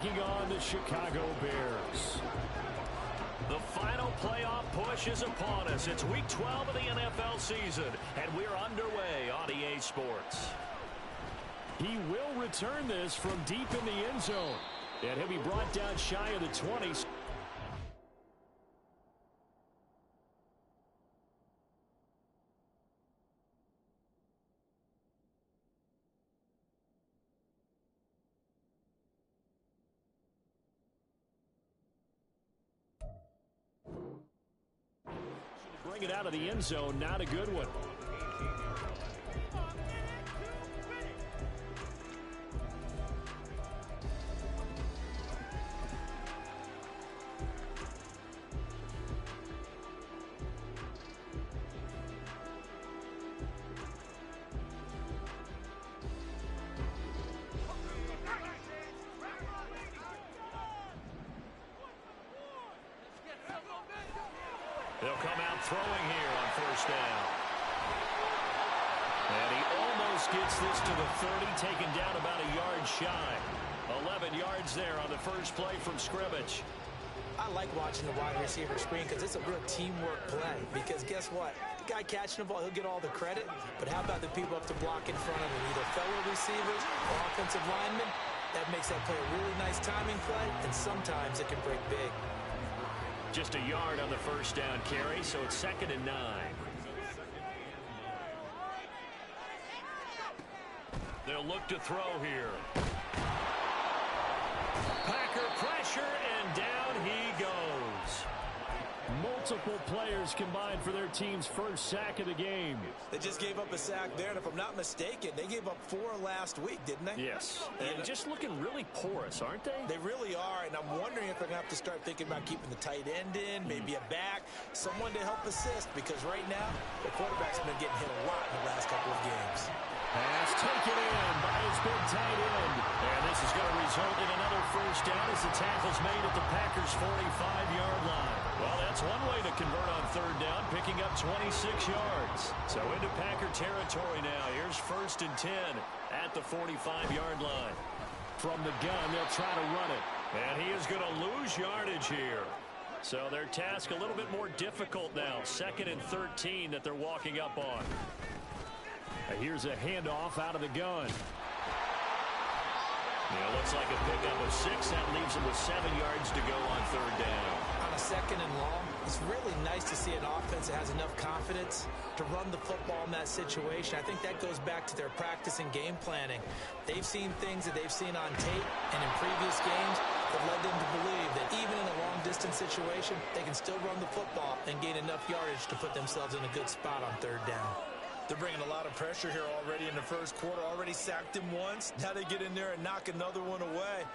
Taking on the Chicago Bears. The final playoff push is upon us. It's Week 12 of the NFL season, and we're underway on EA Sports. He will return this from deep in the end zone, and he'll be brought down shy of the 20s. Bring it out of the end zone, not a good one. They'll come out throwing here on first down. And he almost gets this to the 30, taken down about a yard shy. 11 yards there on the first play from scrimmage. I like watching the wide receiver screen because it's a real teamwork play. Because guess what? The guy catching the ball, he'll get all the credit. But how about the people up to block in front of him, either fellow receivers or offensive linemen? That makes that play a really nice timing play, and sometimes it can break big. Just a yard on the first down carry, so it's 2nd and 9. They'll look to throw here. Packer pressure, and down he goes. Multiple players combined for their team's first sack of the game. They just gave up a sack there, and if I'm not mistaken, they gave up 4 last week, didn't they? Yes. And just looking really porous, aren't they? They really are, and I'm wondering if they're going to have to start thinking about keeping the tight end in, maybe a back, someone to help assist, because right now, the quarterback's been getting hit a lot in the last couple of games. Pass taken in by his big tight end. And this is going to result in another first down as the tackle's made at the Packers' 45-yard line. Well, that's one way to convert on third down, picking up 26 yards. So into Packer territory now. Here's 1st and 10 at the 45-yard line. From the gun, they'll try to run it. And he is going to lose yardage here. So their task a little bit more difficult now. 2nd and 13 that they're walking up on. Here's a handoff out of the gun. Yeah, looks like a pickup of 6. That leaves them with 7 yards to go on third down. On a 2nd and long, it's really nice to see an offense that has enough confidence to run the football in that situation. I think that goes back to their practice and game planning. They've seen things that they've seen on tape and in previous games that led them to believe that even in a long-distance situation, they can still run the football and gain enough yardage to put themselves in a good spot on third down. They're bringing a lot of pressure here already in the first quarter. Already sacked him once. Now they get in there and knock another one away.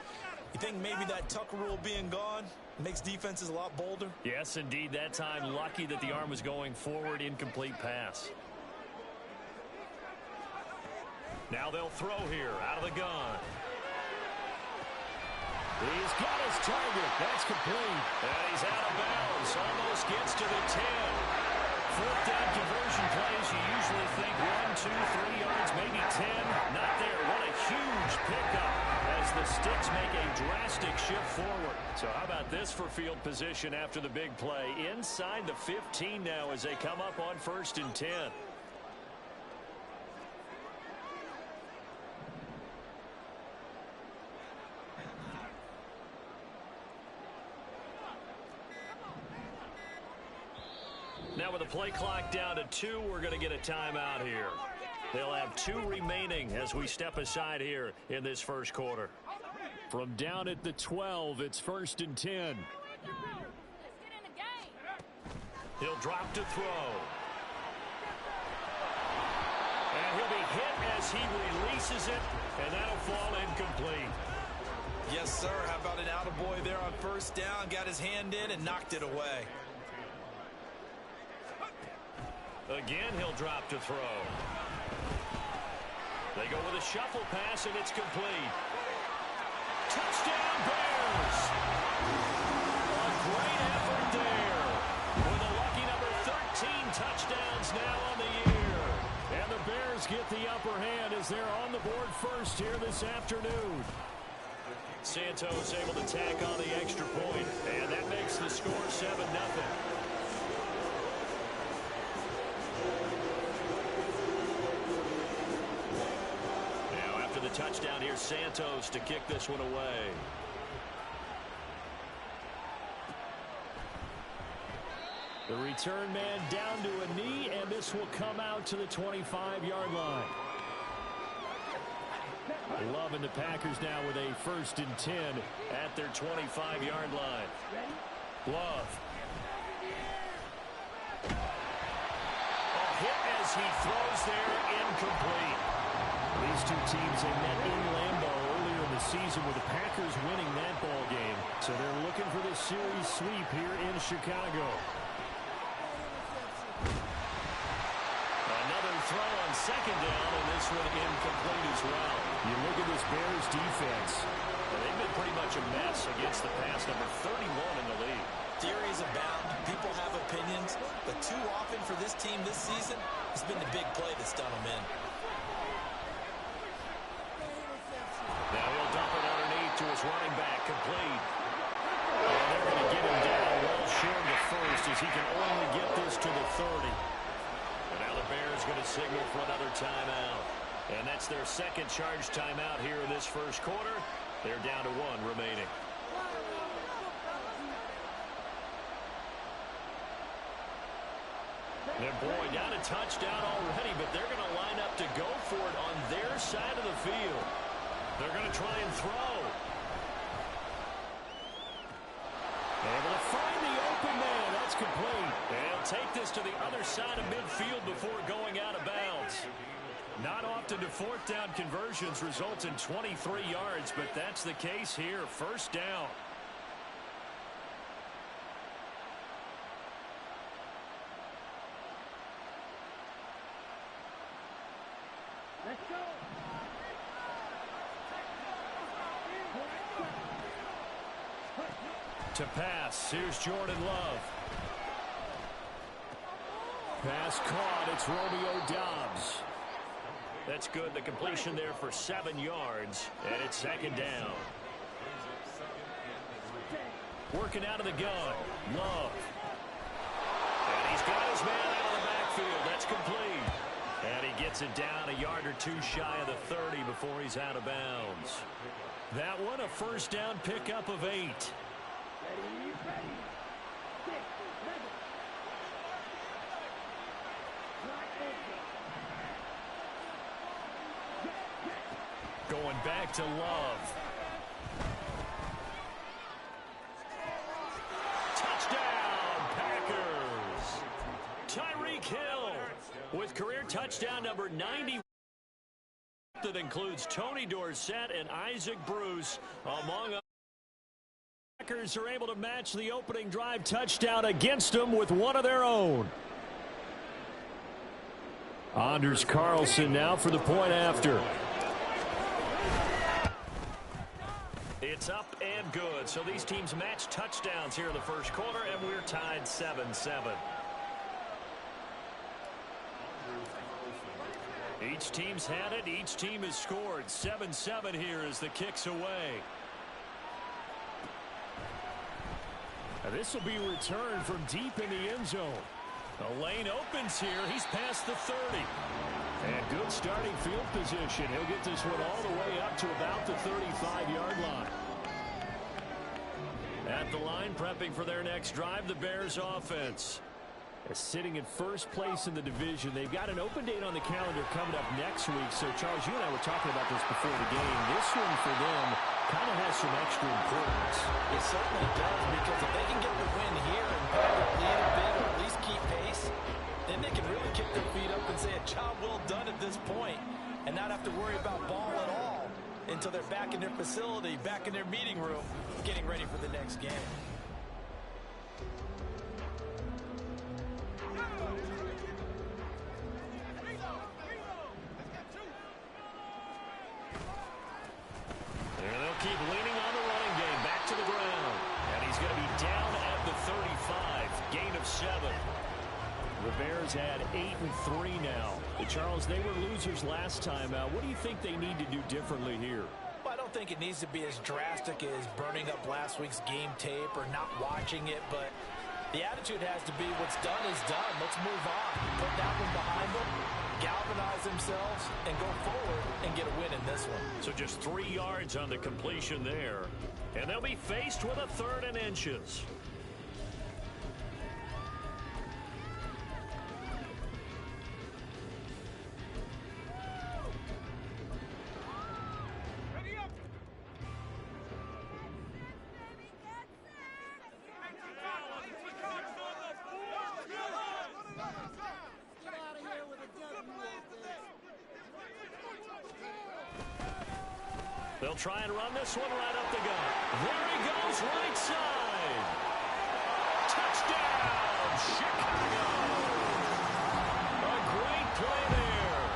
You think maybe that Tucker rule being gone makes defenses a lot bolder? Yes, indeed. That time, lucky that the arm was going forward. Incomplete pass. Now they'll throw here out of the gun. He's got his target. That's complete. And he's out of bounds. Almost gets to the 10. 4th down conversion plays, you usually think 1, 2, 3 yards, maybe 10. Not there. What a huge pickup as the Sticks make a drastic shift forward. So how about this for field position after the big play? Inside the 15 now as they come up on 1st and 10. Now with the play clock down to 2, we're going to get a timeout here. They'll have 2 remaining as we step aside here in this first quarter. From down at the 12, it's 1st and 10. He'll drop to throw. And he'll be hit as he releases it, and that'll fall incomplete. Yes, sir. How about an attaboy there on first down? Got his hand in and knocked it away. Again, he'll drop to throw. They go with a shuffle pass, and it's complete. Touchdown, Bears! A great effort there. With a lucky number 13 touchdowns now on the year. And the Bears get the upper hand as they're on the board first here this afternoon. Santos able to tack on the extra point, and that makes the score 7-0. Now after the touchdown, here's Santos to kick this one away. The return man down to a knee, and this will come out to the 25-yard line. Love and the Packers now with a 1st and 10 at their 25-yard line. Love. A hit as he throws there, incomplete. These two teams they met in Lambeau earlier in the season with the Packers winning that ball game. So they're looking for this series sweep here in Chicago. Another throw on 2nd down, and this one incomplete as well. You look at this Bears defense. They've been pretty much a mess against the pass, number 31 in the league. Theories abound. People have opinions. But too often for this team this season, it's been the big play that's done them in. Now he'll dump it underneath to his running back, complete. And they're going to get him down well short of the first as he can only get this to the 30. And now the Bears going to signal for another timeout. And that's their 2nd charge timeout here in this 1st quarter. They're down to 1 remaining. And boy, down a touchdown already, but they're going to line up to go for it on their side of the field. They're going to try and throw. Able to find the open man. That's complete. They'll take this to the other side of midfield before going out of bounds. Not often do 4th down conversions result in 23 yards, but that's the case here. 1st down. Let's go. To pass, here's Jordan Love. Pass caught, it's Romeo Doubs. That's good. The completion there for 7 yards, and it's 2nd down. Working out of the gun, Love. And he's got his man out of the backfield. That's complete. And he gets it down a yard or 2 shy of the 30 before he's out of bounds. That one a 1st down pickup of 8. Going back to Love. Touchdown, Packers. Tyreek Hill with career touchdown number 90. That includes Tony Dorsett and Isaac Bruce among others. Packers are able to match the opening drive touchdown against them with one of their own. Anders Carlson now for the point after. It's up and good. So these teams match touchdowns here in the 1st quarter, and we're tied 7-7. Each team's had it. Each team has scored. 7-7 here as the kick's away. Now this will be returned from deep in the end zone. The lane opens here. He's past the 30. And good starting field position. He'll get this one all the way up to about the 35-yard line. At the line, prepping for their next drive, the Bears offense. Sitting in 1st place in the division. They've got an open date on the calendar coming up next week. So, Charles, you and I were talking about this before the game. This one for them kind of has some extra importance. It certainly does, because if they can get the win here and probably lead a bit or at least keep pace, then they can really kick their feet up and say a job well done at this point and not have to worry about ball at all until they're back in their facility, back in their meeting room, getting ready for the next game. And they'll keep leaning on the running game. Back to the ground. And he's going to be down at the 35. Gain of 7. The Bears had 8-3 now. Charles, they were losers last time out. What do you think they need to do differently here? Well, I don't think it needs to be as drastic as burning up last week's game tape or not watching it, but the attitude has to be what's done is done. Let's move on. Put that one behind them, galvanize themselves, and go forward and get a win in this one. So just 3 yards on the completion there. And they'll be faced with a 3rd and inches. They'll try and run this one right up the gut. There he goes, right side. Touchdown, Chicago. A great play there.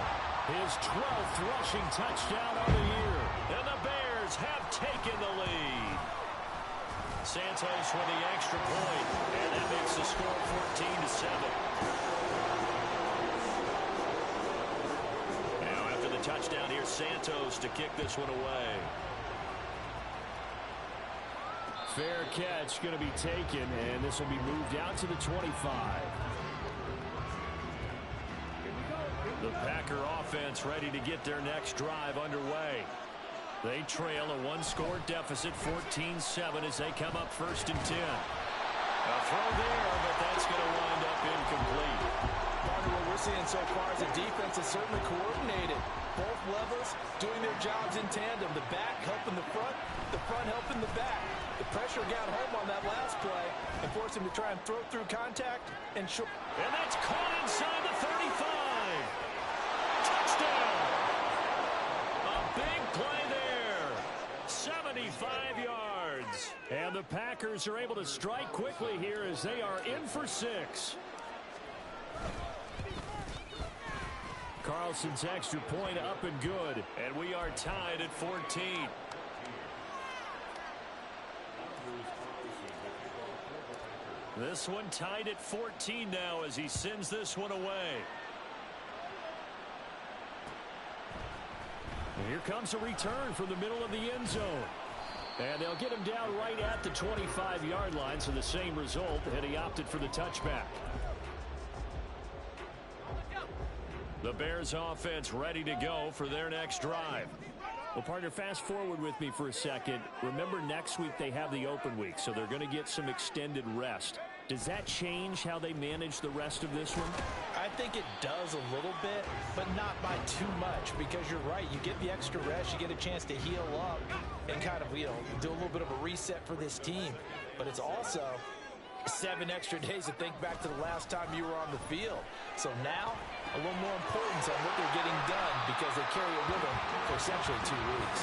His 12th rushing touchdown of the year. And the Bears have taken the lead. Santos with the extra point, and that makes the score 14-7. Touchdown here, Santos to kick this one away. Fair catch going to be taken, and this will be moved out to the 25. The Packer offense ready to get their next drive underway. They trail a 1-score deficit, 14-7, as they come up 1st and 10. A throw there, but that's going to wind up incomplete. What we're seeing so far is the defense is certainly coordinated. Both levels doing their jobs in tandem. The back helping the front helping the back. The pressure got home on that last play and forced him to try and throw through contact. And that's caught inside the 35. Touchdown. A big play there. 75 yards. And the Packers are able to strike quickly here as they are in for 6. Carlson's extra point up and good. And we are tied at 14. This one tied at 14 now as he sends this one away. And here comes a return from the middle of the end zone. And they'll get him down right at the 25-yard line, so the same result, and he opted for the touchback. The Bears offense ready to go for their next drive. Well, partner, fast forward with me for a second. Remember, next week they have the open week, so they're going to get some extended rest. Does that change how they manage the rest of this one? I think it does a little bit, but not by too much, because you're right. You get the extra rest, you get a chance to heal up and kind of, do a little bit of a reset for this team. But it's also 7 extra days to think back to the last time you were on the field. So now, a little more importance on what they're getting done because they carry it with them for essentially 2 weeks.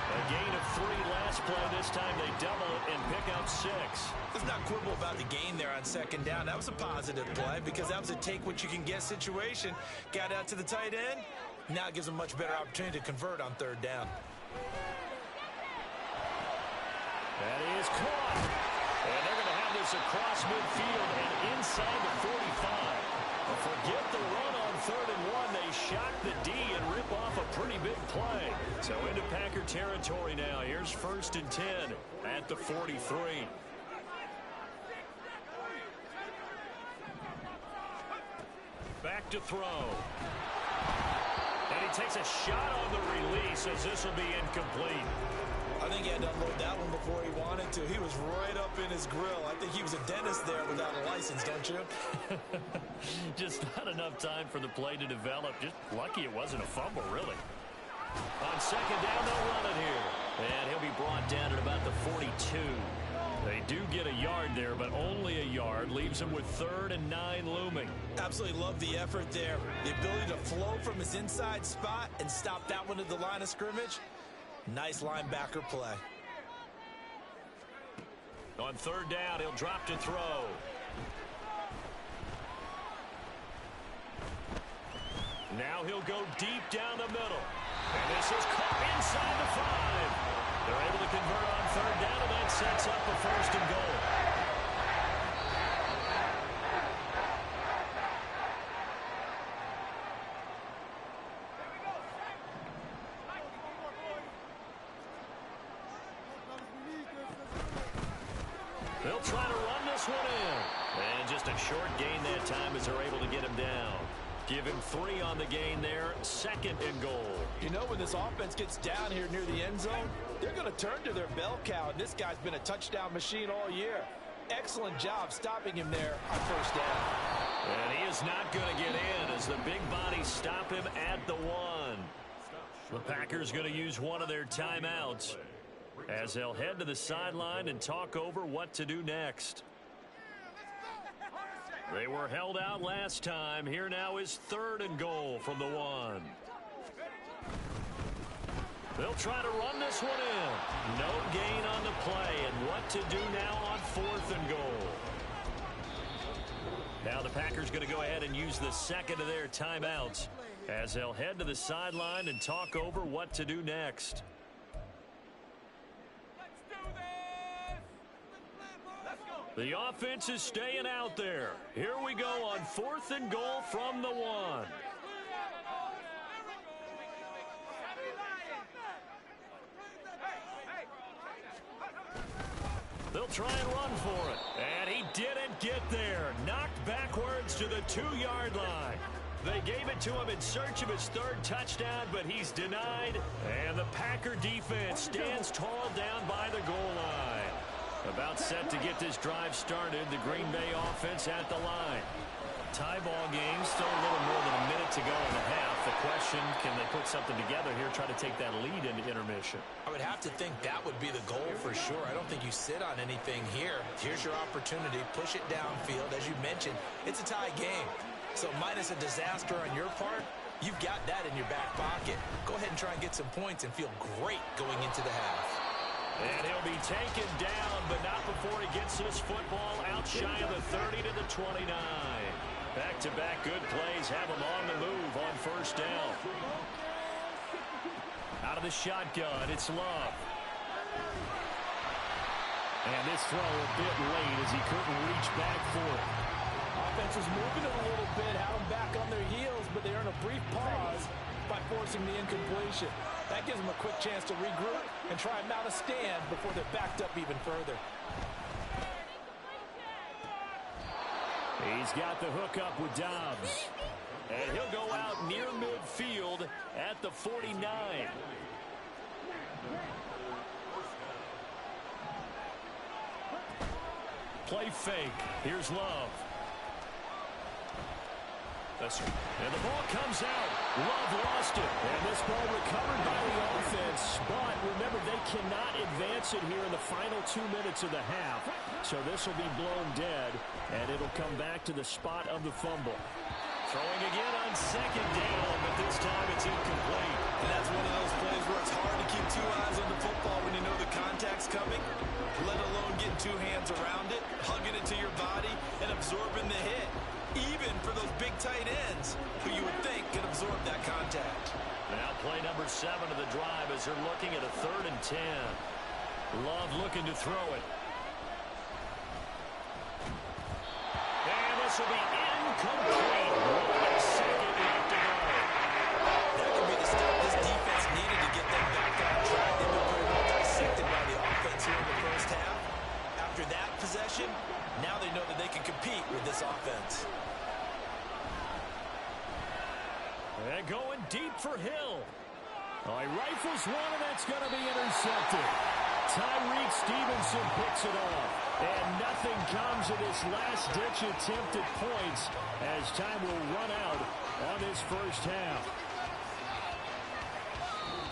A gain of 3 last play. This time they double it and pick up 6. Let's not quibble about the gain there on 2nd down. That was a positive play because that was a take-what-you-can-get situation. Got out to the tight end. Now it gives them a much better opportunity to convert on 3rd down. That is caught. And they're going to have this across midfield and inside the 45. But forget the run on 3rd and 1. They shock the D and rip off a pretty big play. So into Packer territory now. Here's 1st and 10 at the 43. Back to throw. And he takes a shot on the release as this will be incomplete. I think he had to unload that one before he wanted to. He was right up in his grill. I think he was a dentist there without a license, don't you? Just not enough time for the play to develop. Just lucky it wasn't a fumble, really. On 2nd down, they'll run it here. And he'll be brought down at about the 42. They do get a yard there, but only a yard. Leaves him with 3rd and 9 looming. Absolutely love the effort there. The ability to flow from his inside spot and stop that one at the line of scrimmage. Nice linebacker play. On 3rd down, he'll drop to throw. Now he'll go deep down the middle. And this is caught inside the 5. They're able to convert on 3rd down, and that sets up a 1st and goal. They'll try to run this one in. And just a short gain that time as they're able to get him down. Give him 3 on the gain there. 2nd and goal. You know, when this offense gets down here near the end zone, they're going to turn to their bell cow. And this guy's been a touchdown machine all year. Excellent job stopping him there on first down. And he is not going to get in as the big bodies stop him at the 1. The Packers going to use one of their timeouts as they'll head to the sideline and talk over what to do next. They were held out last time. Here now is 3rd and goal from the 1. They'll try to run this one in. No gain on the play. And what to do now on 4th and goal. Now the Packers going to go ahead and use the 2nd of their timeouts as they'll head to the sideline and talk over what to do next. The offense is staying out there. Here we go on 4th and goal from the 1. They'll try and run for it. And he didn't get there. Knocked backwards to the 2-yard line. They gave it to him in search of his 3rd touchdown, but he's denied. And the Packer defense stands tall down by the goal line. About set to get this drive started. The Green Bay offense at the line. Tie ball game, still a little more than a minute to go in the half. The question, can they put something together here, try to take that lead into intermission? I would have to think that would be the goal for sure. I don't think you sit on anything here. Here's your opportunity. Push it downfield. As you mentioned, it's a tie game. So minus a disaster on your part, you've got that in your back pocket. Go ahead and try and get some points and feel great going into the half. And he'll be taken down, but not before he gets this football out shy of the 30 to the 29. Back-to-back good plays have him on the move on 1st down. Out of the shotgun, it's Love. And this throw a bit late as he couldn't reach back for it. Offense was moving it a little bit, had them back on their heels, but they earn a brief pause by forcing the incompletion. That gives them a quick chance to regroup and try and mount a stand before they're backed up even further. He's got the hook up with Dobbs. And he'll go out near midfield at the 49. Play fake. Here's Love. And the ball comes out. Love lost it. And this ball recovered by the offense. But remember, they cannot advance it here in the final 2 minutes of the half. So this will be blown dead. And it'll come back to the spot of the fumble. Throwing again on 2nd down, but this time it's incomplete. And that's one of those plays where it's hard to keep 2 eyes on the football when you know the contact's coming, let alone getting 2 hands around it, hugging it to your body, and absorbing the hit. Even for those big tight ends who you would think can absorb that contact. Now play number 7 of the drive as they're looking at a 3rd and 10. Love looking to throw it. And this will be incomplete. 1 second left to go. That could be the stop this defense needed to get them back on track. They've been pretty well dissected by the offense here in the first half. After that possession, now they know that they can compete with this offense. And going deep for Hill. Oh, he rifles one, and that's going to be intercepted. Tyreek Stevenson picks it off. And nothing comes of this last-ditch attempt at points as time will run out on this first half.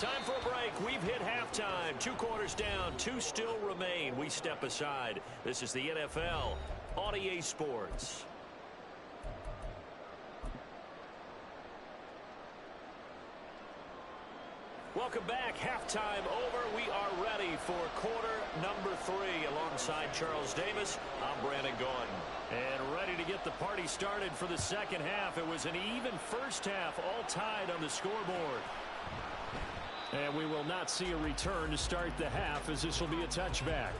Time for a break. We've hit halftime. 2 quarters down. 2 still remain. We step aside. This is the NFL on EA Sports. Welcome back. Halftime over. We are ready for quarter number 3. Alongside Charles Davis, I'm Brandon Gaudin. And ready to get the party started for the second half. It was an even first half, all tied on the scoreboard. And we will not see a return to start the half, as this will be a touchback.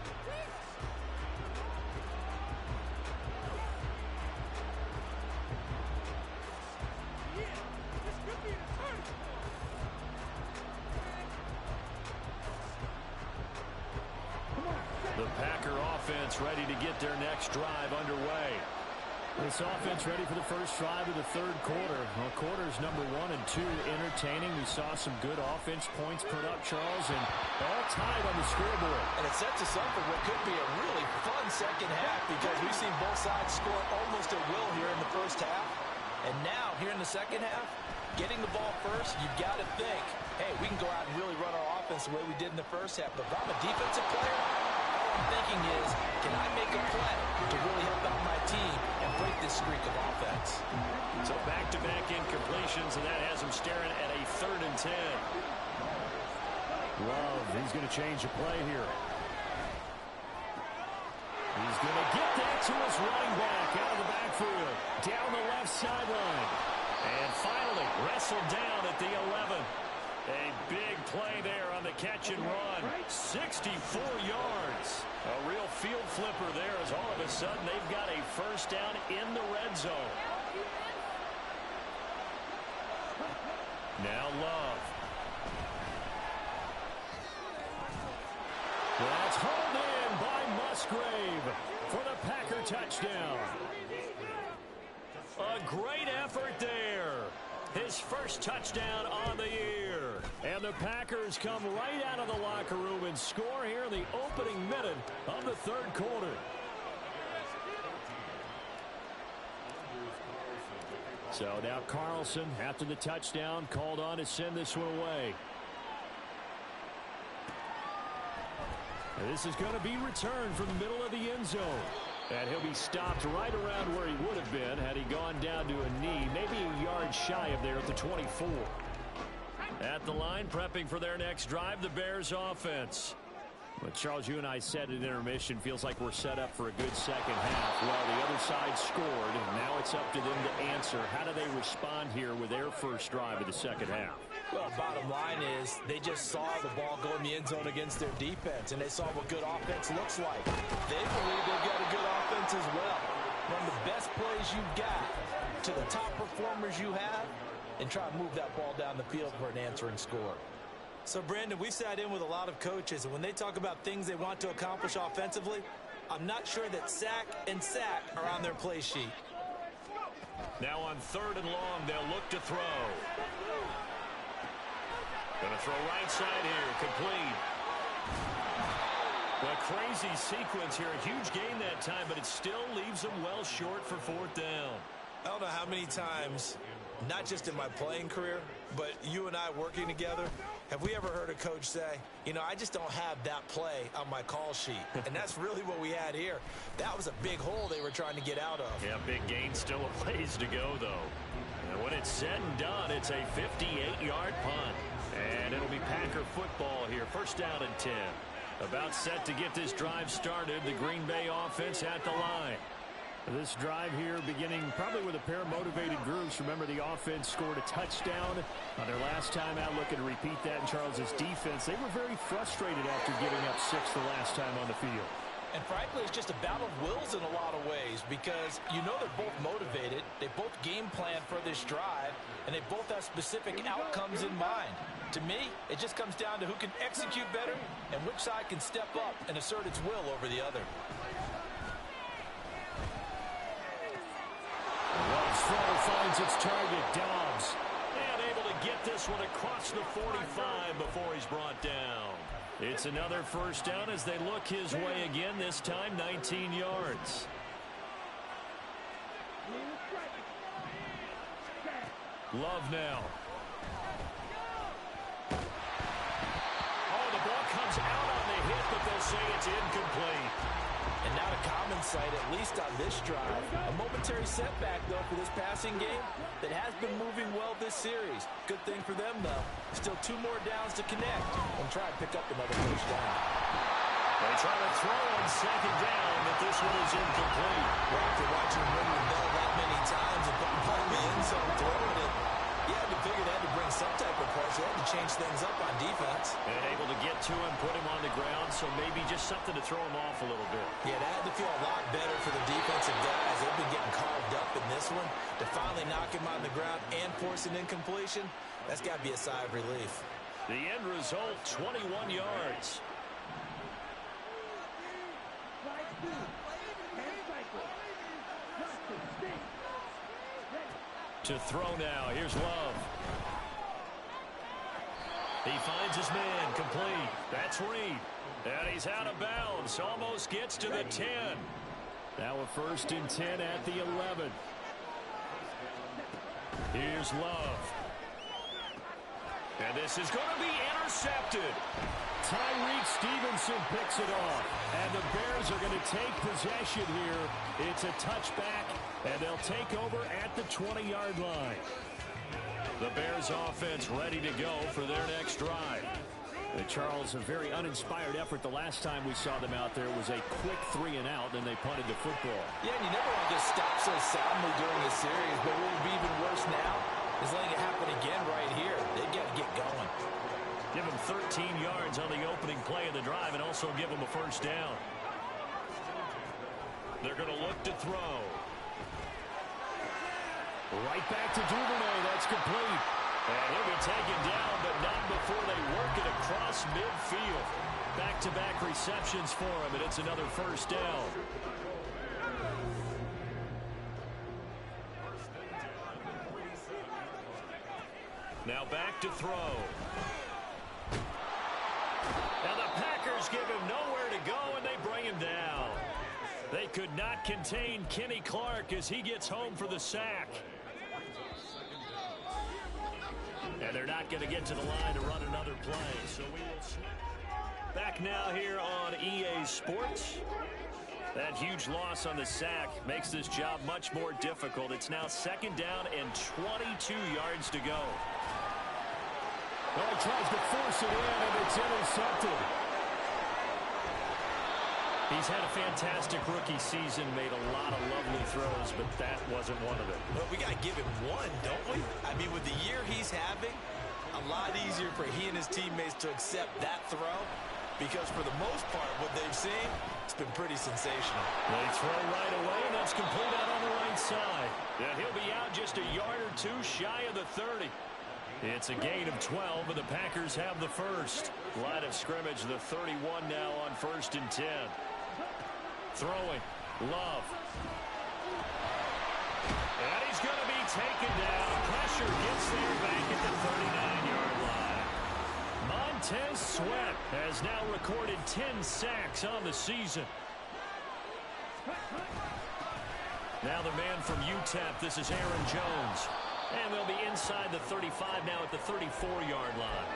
The Packer offense ready to get their next drive underway. This offense ready for the first drive of the third quarter. Well, quarters number 1 and 2 entertaining. We saw some good offense points put up, Charles, and all tied on the scoreboard. And it sets us up for what could be a really fun second half because we've seen both sides score almost at will here in the first half. And now, here in the second half, getting the ball first, you've got to think, hey, we can go out and really run our offense the way we did in the first half. But if I'm a defensive player, all I'm thinking is, can I make a play to really help out my team and break this streak of offense? So back-to-back incompletions, and that has him staring at a 3rd and 10. Love, he's going to change the play here. He's going to get that to his running back out of the backfield, down the left sideline. And finally, wrestled down at the 11. A big play there on the catch and run. 64 yards. A real field flipper there as all of a sudden they've got a first down in the red zone. Now Love. That's hauled in by Musgrave for the Packer touchdown. A great effort there. His first touchdown on the year. And the Packers come right out of the locker room and score here in the opening minute of the third quarter. So now Carlson, after the touchdown, called on to send this one away. And this is going to be returned from the middle of the end zone. And he'll be stopped right around where he would have been had he gone down to a knee, maybe a yard shy of there at the 24. At the line, prepping for their next drive, the Bears offense. But Charles, you and I said at intermission, feels like we're set up for a good second half. Well, the other side scored, and now it's up to them to answer. How do they respond here with their first drive of the second half? Well, bottom line is they just saw the ball go in the end zone against their defense, and they saw what good offense looks like. They believe they've got a good offense as well. Run the best plays you've got to the top performers you have, and try to move that ball down the field for an answering score. So, Brandon, we sat in with a lot of coaches, and when they talk about things they want to accomplish offensively, I'm not sure that sack and sack are on their play sheet. Now on 3rd and long, they'll look to throw. Going to throw right side here, complete. A crazy sequence here, a huge gain that time, but it still leaves them well short for 4th down. I don't know how many times, not just in my playing career, but you and I working together, have we ever heard a coach say, you know, I just don't have that play on my call sheet. And that's really what we had here. That was a big hole they were trying to get out of. Yeah, big gain, still a ways to go, though. And when it's said and done, it's a 58-yard punt. And it'll be Packer football here, 1st down and 10. About set to get this drive started, the Green Bay offense at the line. This drive here beginning probably with a pair of motivated groups. Remember, the offense scored a touchdown on their last time out. Looking to repeat that in Charles's defense. They were very frustrated after giving up 6 the last time on the field. And frankly, it's just a battle of wills in a lot of ways because you know they're both motivated. They both game plan for this drive, and they both have specific outcomes in mind. To me, it just comes down to who can execute better and which side can step up and assert its will over the other. Love's throw finds its target, Dobbs. And able to get this one across the 45 before he's brought down. It's another 1st down as they look his way again, this time 19 yards. Love now. Oh, the ball comes out on the hit, but they'll say it's incomplete. And not a common sight, at least on this drive. A momentary setback, though, for this passing game that has been moving well this series. Good thing for them, though. Still 2 more downs to connect and try and pick up another first down. They try to throw on 2nd down, but this one is incomplete. Well, after watching him ring the bell that many times and putting part of the end zone throwing it, you had to figure they had to bring some type of pressure. They had to change things up on defense. And able to get to him, put him on the ground, so maybe just something to throw him off a little bit. Yeah, that had to feel a lot better for the defensive guys. They've been getting carved up in this one. To finally knock him on the ground and force an incompletion, that's got to be a sigh of relief. The end result, 21 yards. To throw now. Here's Love. He finds his man. Complete. That's Reed. And he's out of bounds. Almost gets to the 10. Now a 1st and 10 at the 11. Here's Love. And this is going to be intercepted. Tyreek Stevenson picks it off. And the Bears are going to take possession here. It's a touchback, and they'll take over at the 20-yard line. The Bears offense ready to go for their next drive. Charles, a very uninspired effort the last time we saw them out there. It was a quick 3 and out, then they punted the football. Yeah, and you never want to get stopped so soundly during a series, but what would be even worse now is letting it happen again right here. They've got to get going. Give them 13 yards on the opening play of the drive and also give them a 1st down. They're going to look to throw. Right back to Duvernay. That's complete. And he'll be taken down, but not before they work it across midfield. Back-to-back receptions for him, and it's another 1st down. Now back to throw. And the Packers give him nowhere to go, and they bring him down. They could not contain Kenny Clark as he gets home for the sack. And they're not going to get to the line to run another play. So we will snap back now here on EA Sports. That huge loss on the sack makes this job much more difficult. It's now 2nd down and 22 yards to go. Oh, he tries to force it in, and it's intercepted. He's had a fantastic rookie season, made a lot of lovely throws, but that wasn't one of them. Well, we got to give him one, don't we? I mean, with the year he's having, a lot easier for he and his teammates to accept that throw, because for the most part, what they've seen, it's been pretty sensational. They throw right away, and that's complete out on the right side. And he'll be out just a yard or two shy of the 30. It's a gain of 12, and the Packers have the 1st. Line of scrimmage, the 31 now on 1st and 10. Throwing. Love. And he's going to be taken down. Pressure gets there back at the 39-yard line. Montez Sweat has now recorded 10 sacks on the season. Now the man from UTEP, this is Aaron Jones. And they'll be inside the 35 now at the 34-yard line.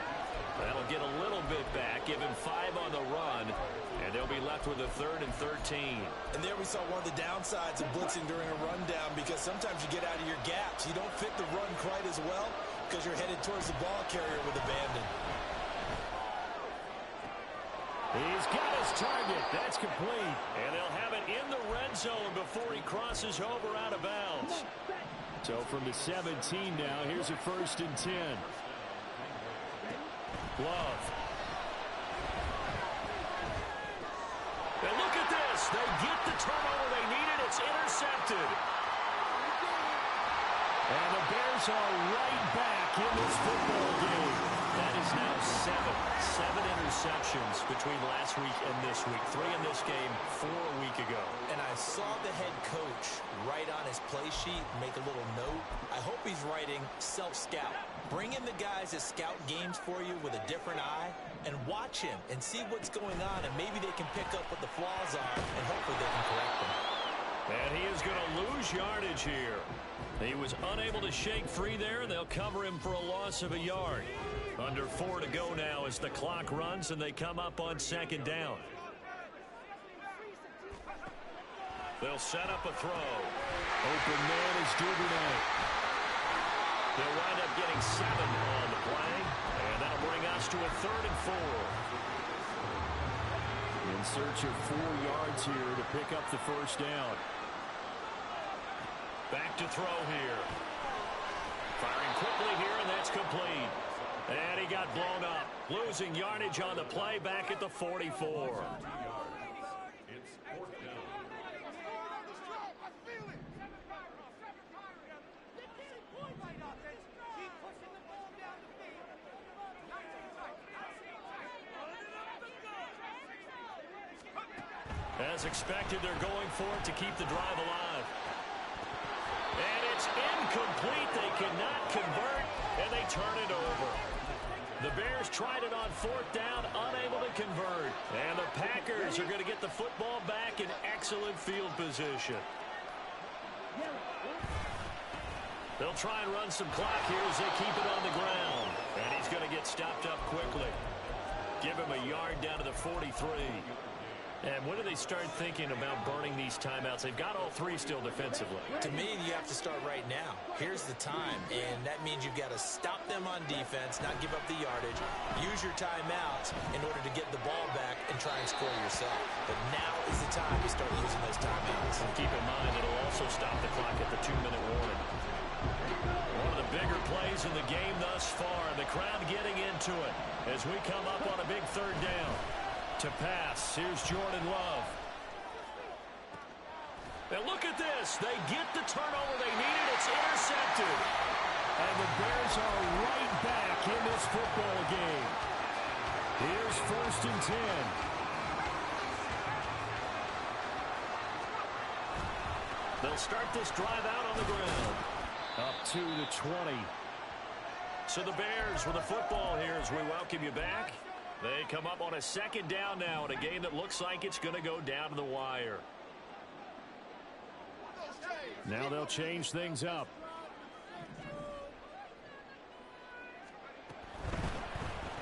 That'll get a little bit back, give him 5 on the run, and they'll be left with a 3rd and 13. And there we saw one of the downsides of blitzing during a rundown, because sometimes you get out of your gaps. You don't fit the run quite as well because you're headed towards the ball carrier with abandon. He's got his target. That's complete. And they'll have it in the red zone before he crosses over out of bounds. So from the 17 now, here's a 1st and 10. Love. And look at this. They get the turnover they needed. It's intercepted. And the Bears are right back in this football game. That is now 7 interceptions between last week and this week. 3 in this game, 4 a week ago. And I saw the head coach write on his play sheet, make a little note. I hope he's writing self-scout. Bring in the guys that scout games for you with a different eye and watch him and see what's going on, and maybe they can pick up what the flaws are, and hopefully they can correct them. And he is going to lose yardage here. He was unable to shake free there, and they'll cover him for a loss of a yard. Under 4 to go now as the clock runs, and they come up on 2nd down. They'll set up a throw. Open man is Duvernay. They'll wind up getting 7 on the play, and that'll bring us to a 3rd and 4. In search of 4 yards here to pick up the 1st down. Back to throw here. Firing quickly here, and that's complete. And he got blown up. Losing yardage on the play back at the 44. As expected, they're going for it to keep the drive alive. And it's incomplete. They cannot convert, and they turn it over. The Bears tried it on fourth down, unable to convert. And the Packers are going to get the football back in excellent field position. They'll try and run some clock here as they keep it on the ground. And he's going to get stopped up quickly. Give him a yard down to the 43. And when do they start thinking about burning these timeouts? They've got all three still defensively. To me, you have to start right now. Here's the time, and that means you've got to stop them on defense, not give up the yardage, use your timeouts in order to get the ball back and try and score yourself. But now is the time to start using those timeouts. And keep in mind, it'll also stop the clock at the 2-minute warning. One of the bigger plays in the game thus far. The crowd getting into it as we come up on a big third down. To pass, here's Jordan Love. And look at this. They get the turnover they needed. It's intercepted. And the Bears are right back in this football game. Here's 1st and 10. They'll start this drive out on the ground. Up to the 20. So the Bears with the football here as we welcome you back. They come up on a 2nd down now in a game that looks like it's going to go down to the wire. Now they'll change things up.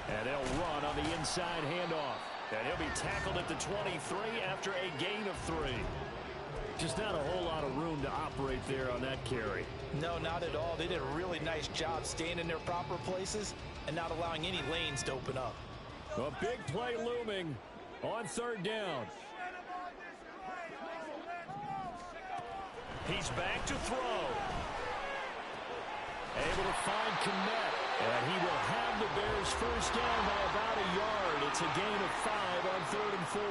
And they'll run on the inside handoff. And he'll be tackled at the 23 after a gain of 3. Just not a whole lot of room to operate there on that carry. No, not at all. They did a really nice job staying in their proper places and not allowing any lanes to open up. A big play looming on 3rd down. He's back to throw. Able to find Kmet. And he will have the Bears first down by about a yard. It's a gain of 5 on 3rd and 4.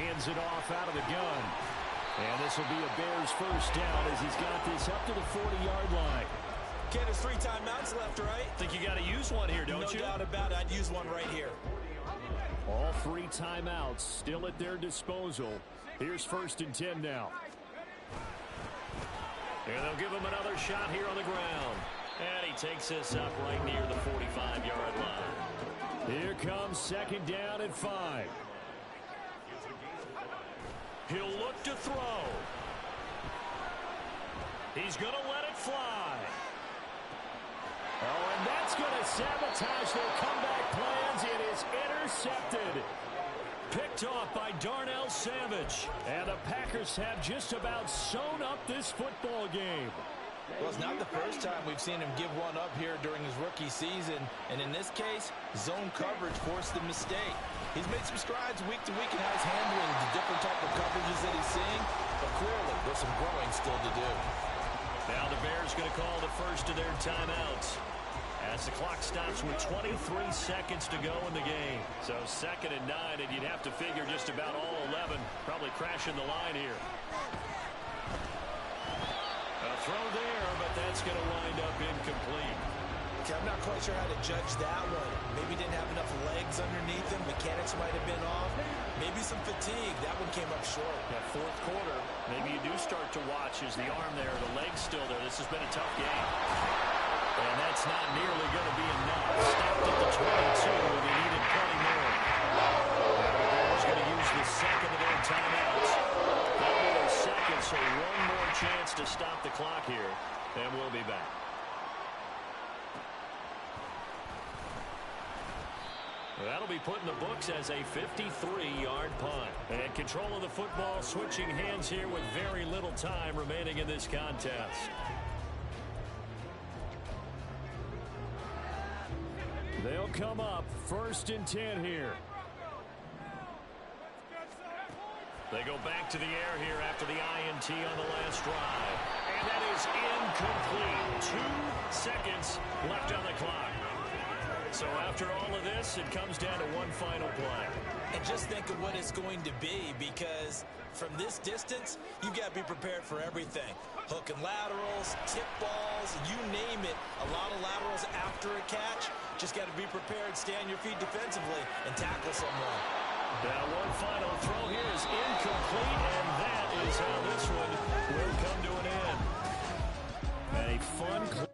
Hands it off out of the gun. And this will be a Bears first down as he's got this up to the 40-yard line. Ken, there's 3 timeouts left, right? Think you got to use one here, don't you? No doubt about it. I'd use one right here. All 3 timeouts still at their disposal. Here's 1st and 10 now. And they'll give him another shot here on the ground. And he takes this up right near the 45-yard line. Here comes 2nd down and 5. He'll look to throw. He's going to let it fly. Oh, and that's going to sabotage their comeback plans. It is intercepted. Picked off by Darnell Savage. And the Packers have just about sewn up this football game. Well, it's not the first time we've seen him give one up here during his rookie season. And in this case, zone coverage forced the mistake. He's made some strides week to week in how he's handling the different type of coverages that he's seeing. But clearly, there's some growing still to do. Now the Bears going to call the first of their timeouts as the clock stops with 23 seconds to go in the game. So 2nd and 9, and you'd have to figure just about all 11 probably crashing the line here. A throw there, but that's going to wind up incomplete. Okay, I'm not quite sure how to judge that one. Maybe didn't have enough legs underneath him. Mechanics might have been off. Maybe some fatigue. That one came up short. That 4th quarter, maybe you do start to watch as the arm there, the leg's still there. This has been a tough game. And that's not nearly going to be enough. Stopped at the 22, and he needed plenty more. The Bears going to use the 2nd of their timeouts. That'll be their 2nd, so one more chance to stop the clock here, and we'll be back. That'll be put in the books as a 53-yard punt. And control of the football switching hands here with very little time remaining in this contest. They'll come up 1st and 10 here. They go back to the air here after the INT on the last drive. And that is incomplete. 2 seconds left on the clock. So after all of this, it comes down to one final play. And just think of what it's going to be, because from this distance, you've got to be prepared for everything. Hook and laterals, tip balls, you name it. A lot of laterals after a catch. Just got to be prepared, stay on your feet defensively, and tackle someone. Now one final throw here is incomplete, and that is how this one will come to an end. And a fun